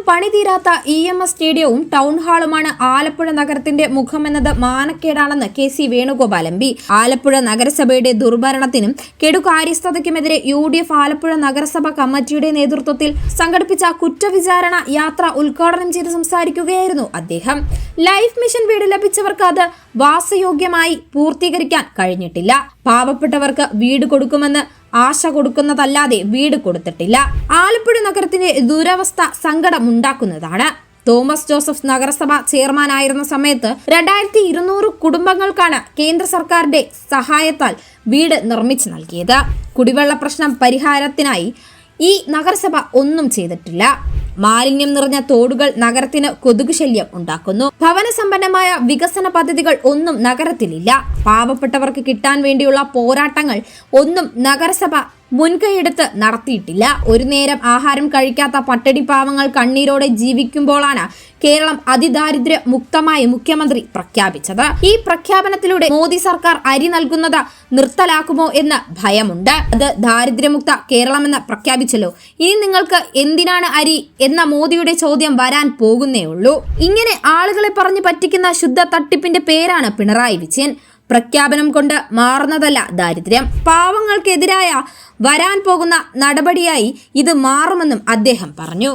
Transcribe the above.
പണിതീരാത്ത EMS സ്റ്റേഡിയവും town ഹാളുമാണ് Alappuzha നഗരത്തിന്റെ മുഖമെന്നത് മാനക്കേടാണെന്ന് KC Venugopal MP. Alappuzha നഗരസഭയുടെ ദുർഭരണത്തിനും കെടുകാര്യസ്ഥതയ്ക്കുമെതിരെ UDF Alappuzha നഗരസഭ കമ്മിറ്റിയുടെ നേതൃത്വത്തിൽ സംഘടിപ്പിച്ച കുറ്റവിചാരണ യാത്ര ഉദ്ഘാടനം ചെയ്ത് സംസാരിക്കുകയായിരുന്നു അദ്ദേഹം. ലൈഫ് മിഷൻ വീട് ലഭിച്ചവർക്ക് അത് വാസയോഗ്യമായി പൂർത്തീകരിക്കാൻ കഴിഞ്ഞിട്ടില്ല. പാവപ്പെട്ടവർക്ക് വീട് കൊടുക്കുമെന്ന് ആശ കൊടുക്കുന്നതല്ലാതെ വീട് കൊടുത്തിട്ടില്ല. ആലപ്പുഴ നഗരത്തിന്റെ ദുരവസ്ഥ സങ്കടമുണ്ടാക്കുന്നതാണ്. തോമസ് ജോസഫ് നഗരസഭ ചെയർമാനായിരുന്ന സമയത്ത് 2200 കുടുംബങ്ങൾക്കാണ് കേന്ദ്ര സർക്കാരിന്റെ സഹായത്താൽ വീട് നിർമ്മിച്ചു നൽകിയത്. കുടിവെള്ള പ്രശ്നം പരിഹാരത്തിനായി ഈ നഗരസഭ ഒന്നും ചെയ്തിട്ടില്ല. മാലിന്യം നിറഞ്ഞ തോടുകൾ നഗരത്തിന് കൊതുക് ശല്യം ഉണ്ടാക്കുന്നു. ഭവന സമ്പന്നമായ വികസന പദ്ധതികൾ ഒന്നും നഗരത്തിലില്ല. പാവപ്പെട്ടവർക്ക് കിട്ടാൻ വേണ്ടിയുള്ള പോരാട്ടങ്ങൾ ഒന്നും നഗരസഭ മുൻകൈയെടുത്ത് നടത്തിയിട്ടില്ല. ഒരു നേരം ആഹാരം കഴിക്കാത്ത പട്ടിണി പാവങ്ങൾ കണ്ണീരോടെ ജീവിക്കുമ്പോഴാണ് കേരളം അതിദാരിദ്ര്യ മുക്തമായി മുഖ്യമന്ത്രി പ്രഖ്യാപിച്ചത്. ഈ പ്രഖ്യാപനത്തിലൂടെ മോദി സർക്കാർ അരി നൽകുന്നത് നിർത്തലാക്കുമോ എന്ന് ഭയമുണ്ട്. അത് ദാരിദ്ര്യമുക്ത കേരളമെന്ന് പ്രഖ്യാപിച്ചല്ലോ, ഇനി നിങ്ങൾക്ക് എന്തിനാണ് അരി എന്ന മോദിയുടെ ചോദ്യം വരാൻ പോകുന്നേ ഉള്ളൂ. ഇങ്ങനെ ആളുകളെ പറഞ്ഞു പറ്റിക്കുന്ന ശുദ്ധ തട്ടിപ്പിന്റെ പേരാണ് പിണറായി വിജയൻ. പ്രഖ്യാപനം കൊണ്ട് മാറുന്നതല്ല ദാരിദ്ര്യം. പാവങ്ങൾക്കെതിരായ വരാൻ പോകുന്ന നടപടിയായി ഇത് മാറുമെന്നും അദ്ദേഹം പറഞ്ഞു.